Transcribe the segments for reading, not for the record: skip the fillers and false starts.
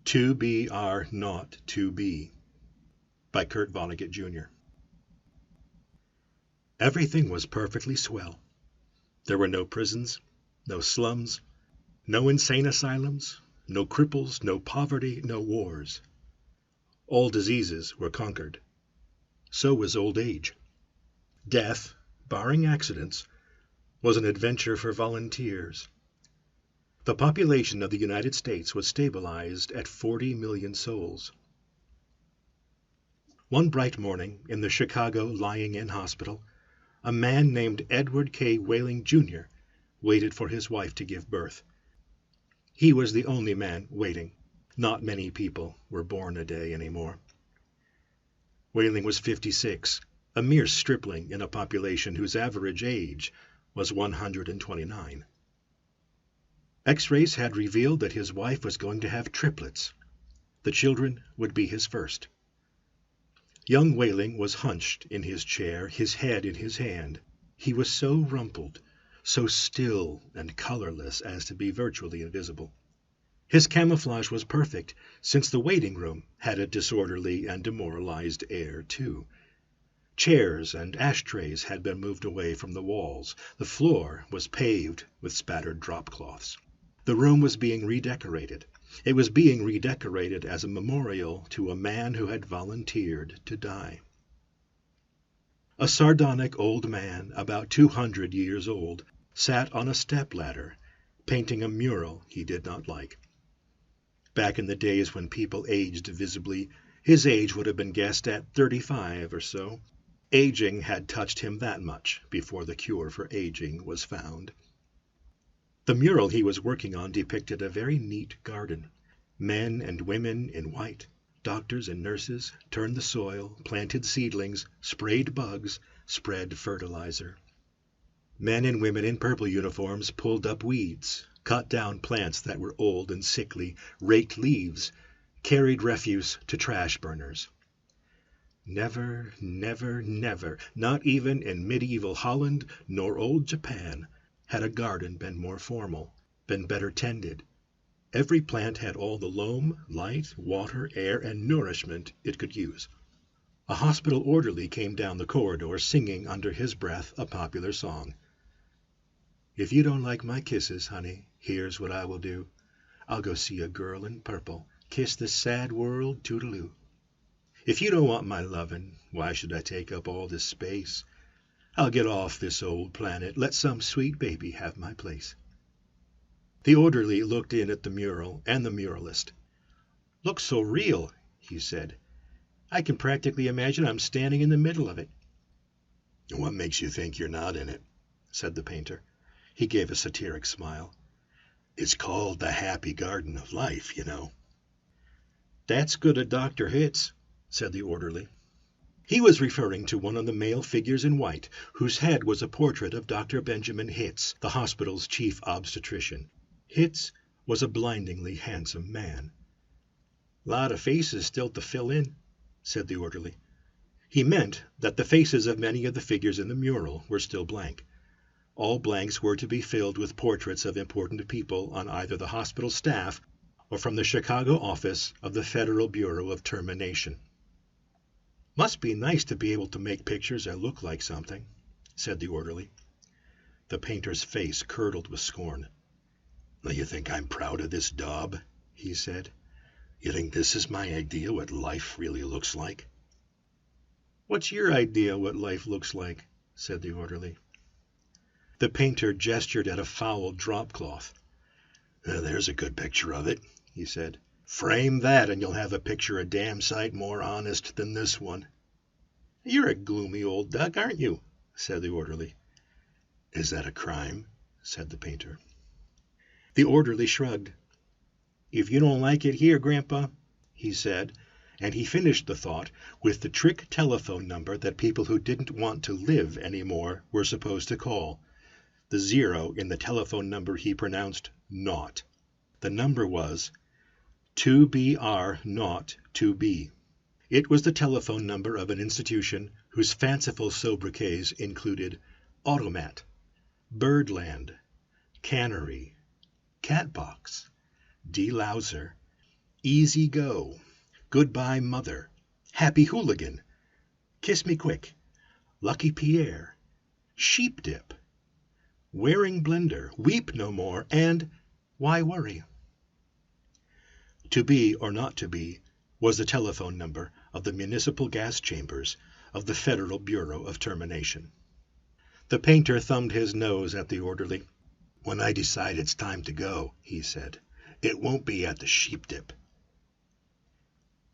2BR02B by Kurt Vonnegut, Jr. Everything was perfectly swell. There were no prisons, no slums, no insane asylums, no cripples, no poverty, no wars. All diseases were conquered. So was old age. Death, barring accidents, was an adventure for volunteers. The population of the United States was stabilized at 40 million souls. One bright morning in the Chicago Lying-in Hospital, a man named Edward K. Whaling, Jr. waited for his wife to give birth. He was the only man waiting. Not many people were born a day anymore. Whaling was 56, a mere stripling in a population whose average age was 129. X-rays had revealed that his wife was going to have triplets. The children would be his first. Young Whaling was hunched in his chair, his head in his hand. He was so rumpled, so still and colorless as to be virtually invisible. His camouflage was perfect, since the waiting room had a disorderly and demoralized air, too. Chairs and ashtrays had been moved away from the walls. The floor was paved with spattered drop-cloths. The room was being redecorated. It was being redecorated as a memorial to a man who had volunteered to die. A sardonic old man, about 200 years old, sat on a stepladder, painting a mural he did not like. Back in the days when people aged visibly, his age would have been guessed at 35 or so. Aging had touched him that much before the cure for aging was found. The mural he was working on depicted a very neat garden. Men and women in white, doctors and nurses, turned the soil, planted seedlings, sprayed bugs, spread fertilizer. Men and women in purple uniforms pulled up weeds, cut down plants that were old and sickly, raked leaves, carried refuse to trash burners. Never, never, never, not even in medieval Holland nor old Japan, had a garden been more formal, been better tended. Every plant had all the loam, light, water, air, and nourishment it could use. A hospital orderly came down the corridor singing under his breath a popular song. "If you don't like my kisses, honey, here's what I will do. I'll go see a girl in purple, kiss the sad world toodaloo. If you don't want my lovin', why should I take up all this space? I'll get off this old planet, let some sweet baby have my place." The orderly looked in at the mural and the muralist. "Looks so real," he said. "I can practically imagine I'm standing in the middle of it." "What makes you think you're not in it?" said the painter. He gave a satiric smile. "It's called the happy garden of life, you know." "That's good a doctor hits," said the orderly. He was referring to one of the male figures in white, whose head was a portrait of Dr. Benjamin Hitz, the hospital's chief obstetrician. Hitz was a blindingly handsome man. "Lot of faces still to fill in," said the orderly. He meant that the faces of many of the figures in the mural were still blank. All blanks were to be filled with portraits of important people on either the hospital staff or from the Chicago office of the Federal Bureau of Termination. "Must be nice to be able to make pictures that look like something," said the orderly. The painter's face curdled with scorn. "You think I'm proud of this daub?" he said. "You think this is my idea what life really looks like?" "What's your idea what life looks like?" said the orderly. The painter gestured at a foul drop-cloth. "There's a good picture of it," he said. "Frame that and you'll have a picture a damn sight more honest than this one." "You're a gloomy old duck, aren't you?" said the orderly. "Is that a crime?" said the painter. The orderly shrugged. "If you don't like it here, Grandpa," he said, and he finished the thought with the trick telephone number that people who didn't want to live anymore were supposed to call. The 0 in the telephone number he pronounced naught. The number was 2BR02B. It was the telephone number of an institution whose fanciful sobriquets included Automat, Birdland, Cannery, Catbox, Delouser, Easy Go, Goodbye Mother, Happy Hooligan, Kiss Me Quick, Lucky Pierre, Sheep Dip, Wearing Blender, Weep No More, and Why Worry? To be or not to be was the telephone number of the municipal gas chambers of the Federal Bureau of Termination. The painter thumbed his nose at the orderly. "When I decide it's time to go," he said, "it won't be at the Sheep Dip."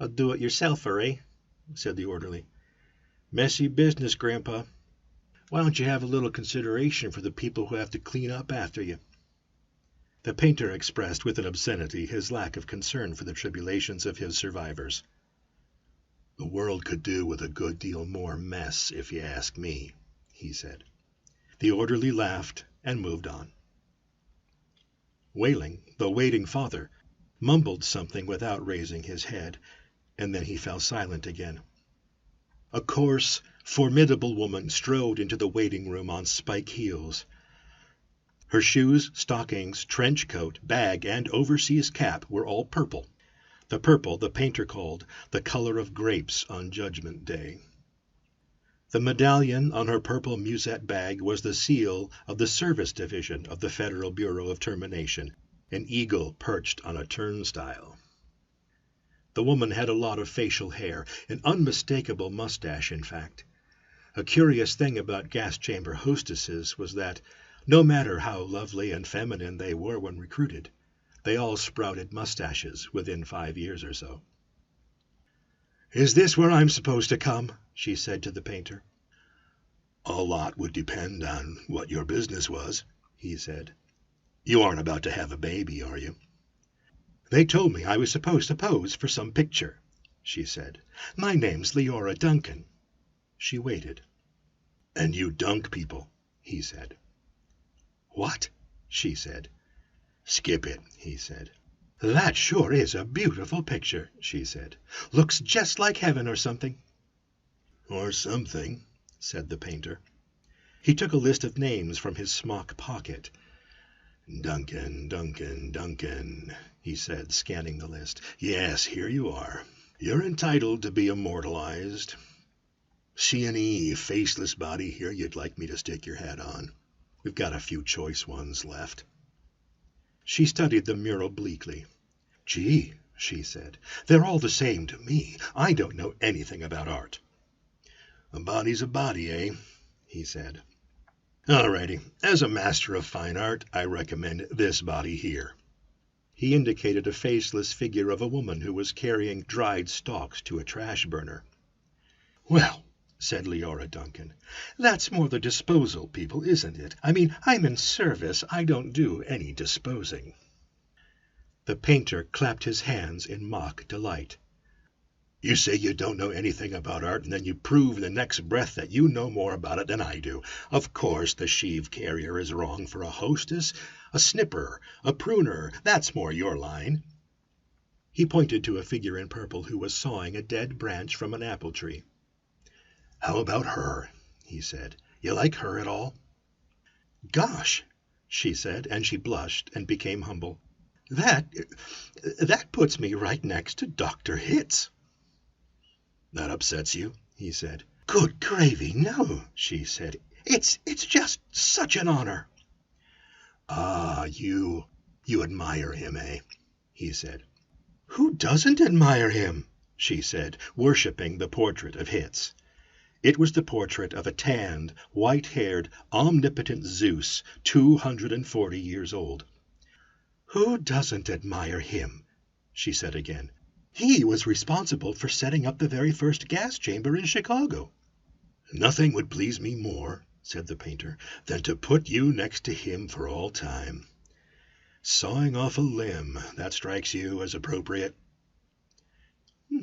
"A do-it-yourselfer, eh?" said the orderly. "Messy business, Grandpa. Why don't you have a little consideration for the people who have to clean up after you?" The painter expressed with an obscenity his lack of concern for the tribulations of his survivors. "The world could do with a good deal more mess, if you ask me," he said. The orderly laughed and moved on. Wailing, the waiting father, mumbled something without raising his head, and then he fell silent again. A coarse, formidable woman strode into the waiting room on spike heels. Her shoes, stockings, trench coat, bag, and overseas cap were all purple, the purple the painter called the color of grapes on Judgment Day. The medallion on her purple musette bag was the seal of the Service Division of the Federal Bureau of Termination, an eagle perched on a turnstile. The woman had a lot of facial hair, an unmistakable mustache, in fact. A curious thing about gas chamber hostesses was that, no matter how lovely and feminine they were when recruited, they all sprouted mustaches within 5 years or so. "Is this where I'm supposed to come?" she said to the painter. "A lot would depend on what your business was," he said. "You aren't about to have a baby, are you?" "They told me I was supposed to pose for some picture," she said. "My name's Leora Duncan." She waited. "And you dunk people," he said. "What?" she said. "Skip it," he said. "That sure is a beautiful picture," she said. "Looks just like heaven or something." "Or something," said the painter. He took a list of names from his smock pocket. "Duncan, Duncan, Duncan," he said, scanning the list. "Yes, here you are. You're entitled to be immortalized. See any faceless body here you'd like me to stick your hat on? We've got a few choice ones left." She studied the mural bleakly. "Gee," she said, "they're all the same to me. I don't know anything about art." "A body's a body, eh?" he said. "All righty. As a master of fine art, I recommend this body here." He indicated a faceless figure of a woman who was carrying dried stalks to a trash burner. "Well," said Leora Duncan, "that's more the disposal people, isn't it? I mean, I'm in service. I don't do any disposing." The painter clapped his hands in mock delight. "You say you don't know anything about art, and then you prove in the next breath that you know more about it than I do. Of course the sheave carrier is wrong for a hostess. A snipper, a pruner, that's more your line." He pointed to a figure in purple who was sawing a dead branch from an apple tree. "How about her?" he said. "You like her at all?" "Gosh," she said, and she blushed and became humble. That puts me right next to Dr. Hitz." "That upsets you?" he said. "Good gravy, no," she said. It's just such an honor." "Ah, you admire him, eh?" he said. "Who doesn't admire him?" she said, worshipping the portrait of Hitz. It was the portrait of a tanned, white-haired, omnipotent Zeus, 240 years old. "Who doesn't admire him?" she said again. "He was responsible for setting up the very first gas chamber in Chicago." "Nothing would please me more," said the painter, "than to put you next to him for all time. Sawing off a limb, that strikes you as appropriate?"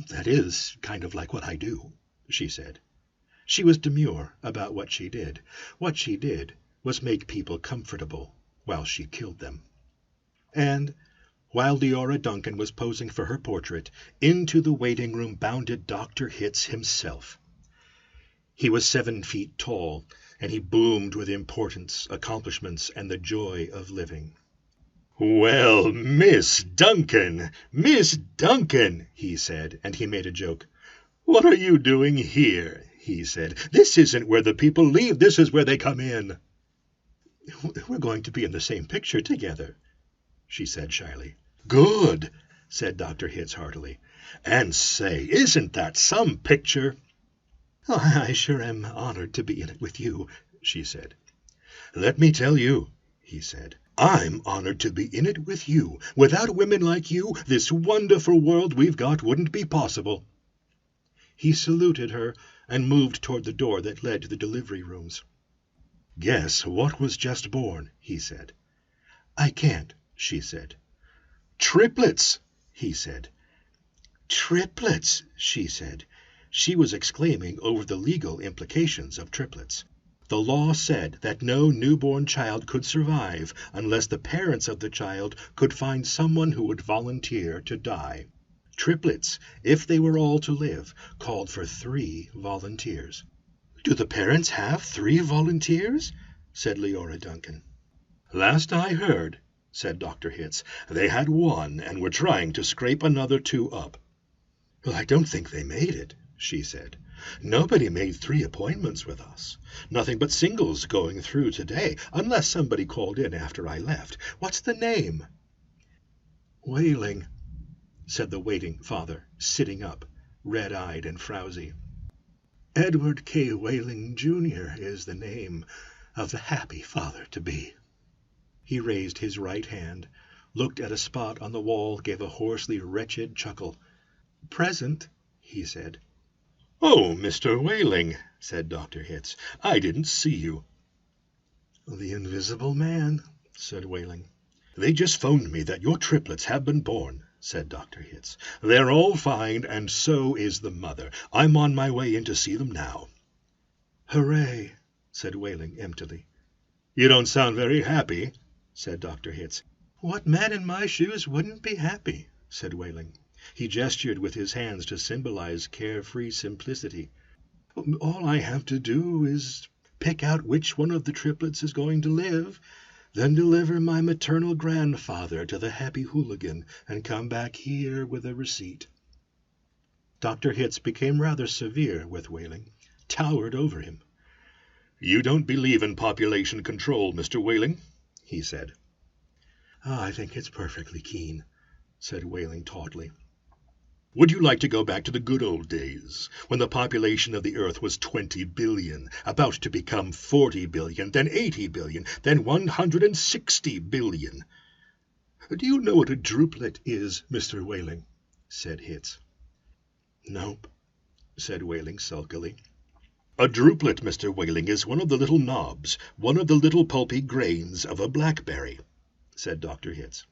"That is kind of like what I do," she said. She was demure about what she did. What she did was make people comfortable while she killed them. And while Leora Duncan was posing for her portrait, into the waiting room bounded Dr. Hitz himself. He was 7 feet tall, and he boomed with importance, accomplishments, and the joy of living. "Well, Miss Duncan," he said, and he made a joke. "What are you doing here?" he said. "This isn't where the people leave, this is where they come in." "We're going to be in the same picture together," she said shyly. "Good," said Dr. Hitz heartily. "And say, isn't that some picture?" "Oh, I sure am honored to be in it with you," she said. "Let me tell you," he said, "I'm honored to be in it with you. Without women like you, this wonderful world we've got wouldn't be possible." He saluted her and moved toward the door that led to the delivery rooms. "Guess what was just born," he said. "I can't," she said. "Triplets," he said. "Triplets," she said. She was exclaiming over the legal implications of triplets. The law said that no newborn child could survive unless the parents of the child could find someone who would volunteer to die. Triplets, if they were all to live, called for 3 volunteers. "Do the parents have 3 volunteers?" said Leora Duncan. "Last I heard," said Dr. Hitz, "they had 1 and were trying to scrape another 2 up." "Well, I don't think they made it," she said. "Nobody made 3 appointments with us. Nothing but singles going through today, unless somebody called in after I left. What's the name?" "Whaling," said the waiting father, sitting up, red-eyed and frowsy. "Edward K. Whaling, Jr. is the name of the happy father-to-be." He raised his right hand, looked at a spot on the wall, gave a hoarsely wretched chuckle. "Present," he said. "Oh, Mr. Whaling," said Dr. Hitz, "I didn't see you." "The invisible man," said Whaling. "They just phoned me that your triplets have been born," said Dr. Hitz. "They're all fine, and so is the mother. I'm on my way in to see them now." "Hooray," said Whaling emptily. "You don't sound very happy," said Dr. Hitz. "What man in my shoes wouldn't be happy?" said Whaling. He gestured with his hands to symbolize carefree simplicity. "All I have to do is pick out which one of the triplets is going to live, then deliver my maternal grandfather to the happy hooligan, and come back here with a receipt." Dr. Hitz became rather severe with Whaling, towered over him. "You don't believe in population control, Mr. Whaling?" he said. "I think it's perfectly keen," said Whaling tautly. "Would you like to go back to the good old days, when the population of the Earth was 20 billion, about to become 40 billion, then 80 billion, then 160 billion? "Do you know what a druplet is, Mr. Whaling?" said Hitz. "Nope," said Whaling sulkily. "A druplet, Mr. Whaling, is one of the little knobs, one of the little pulpy grains of a blackberry," said Dr. Hitz.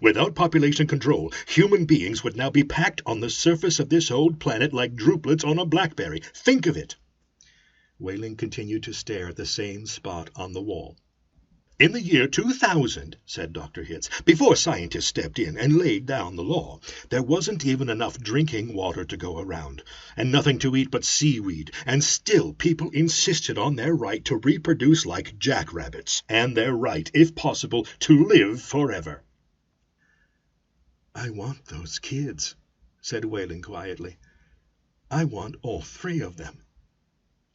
"Without population control, human beings would now be packed on the surface of this old planet like druplets on a blackberry. Think of it!" Whaling continued to stare at the same spot on the wall. "In the year 2000, said Dr. Hitz, before scientists stepped in and laid down the law, there wasn't even enough drinking water to go around, and nothing to eat but seaweed, and still people insisted on their right to reproduce like jackrabbits, and their right, if possible, to live forever." "I want those kids," said Whaling quietly. "I want all 3 of them."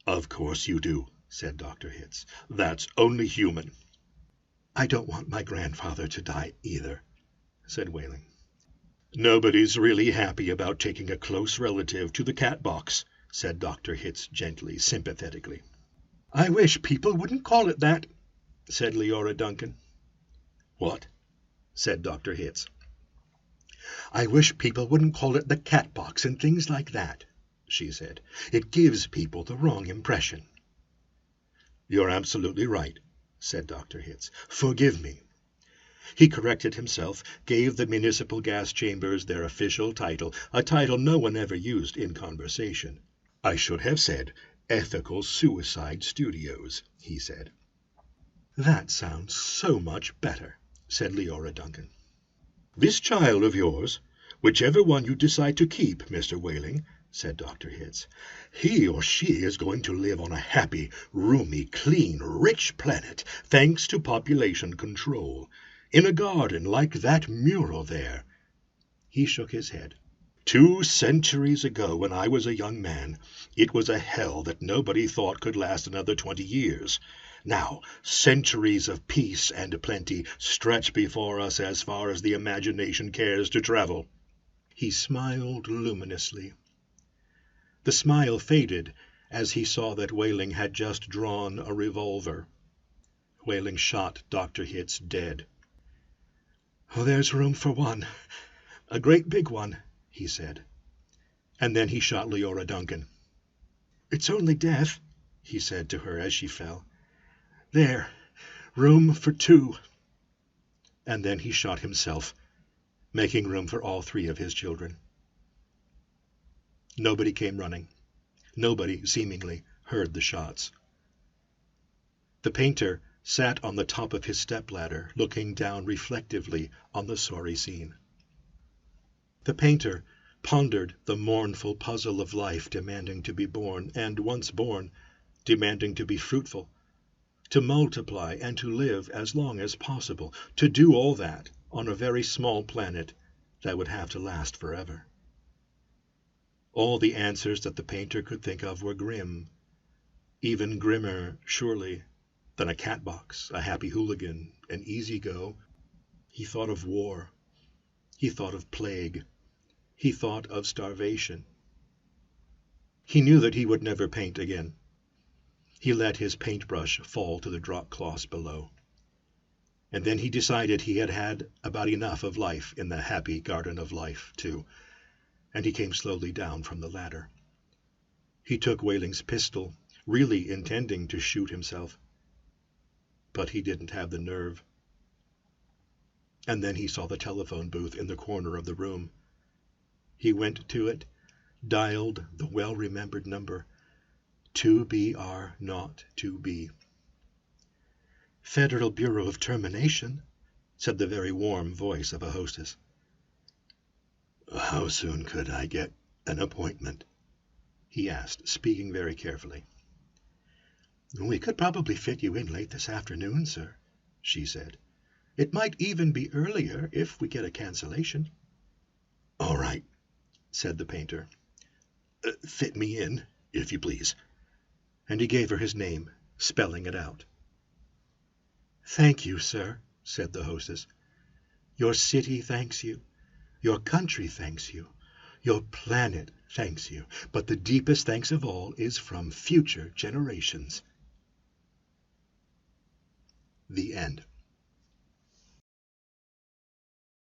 "Of course you do," said Dr. Hitz. "That's only human." "I don't want my grandfather to die either," said Whaling. "Nobody's really happy about taking a close relative to the cat box," said Dr. Hitz gently, sympathetically. "I wish people wouldn't call it that," said Leora Duncan. "What?" said Dr. Hitz. "I wish people wouldn't call it the cat box and things like that," she said. "It gives people the wrong impression." "You're absolutely right," said Dr. Hitz. "Forgive me." He corrected himself, gave the municipal gas chambers their official title, a title no one ever used in conversation. "I should have said Ethical Suicide Studios," he said. "That sounds so much better," said Leora Duncan. "This child of yours, whichever one you decide to keep, Mr. Whaling," said Dr. Hitz, "he or she is going to live on a happy, roomy, clean, rich planet, thanks to population control. in a garden like that mural there." He shook his head. "2 centuries ago, when I was a young man, it was a hell that nobody thought could last another 20 years. Now, centuries of peace and plenty stretch before us as far as the imagination cares to travel." He smiled luminously. The smile faded as he saw that Wehling had just drawn a revolver. Wehling shot Dr. Hitz dead. "Oh, there's room for one. A great big one," he said. And then he shot Leora Duncan. "It's only death," he said to her as she fell. "There, room for 2. And then he shot himself, making room for all 3 of his children. Nobody came running. Nobody, seemingly, heard the shots. The painter sat on the top of his stepladder, looking down reflectively on the sorry scene. The painter pondered the mournful puzzle of life demanding to be born, and once born, demanding to be fruitful, to multiply and to live as long as possible, to do all that on a very small planet that would have to last forever. All the answers that the painter could think of were grim, even grimmer, surely, than a cat box, a happy hooligan, an easy go. He thought of war. He thought of plague. He thought of starvation. He knew that he would never paint again. He let his paintbrush fall to the drop cloths below. And then he decided he had had about enough of life in the happy garden of life, too, and he came slowly down from the ladder. He took Wehling's pistol, really intending to shoot himself. But he didn't have the nerve. And then he saw the telephone booth in the corner of the room. He went to it, dialed the well-remembered number, 2BR02B. "Federal Bureau of Termination," said the very warm voice of a hostess. "How soon could I get an appointment?" he asked, speaking very carefully. "We could probably fit you in late this afternoon, sir," she said. "It might even be earlier if we get a cancellation." "All right," said the painter. "Fit me in, if you please." And he gave her his name, spelling it out. "Thank you, sir," said the hostess. "Your city thanks you. Your country thanks you. Your planet thanks you. But the deepest thanks of all is from future generations." The end.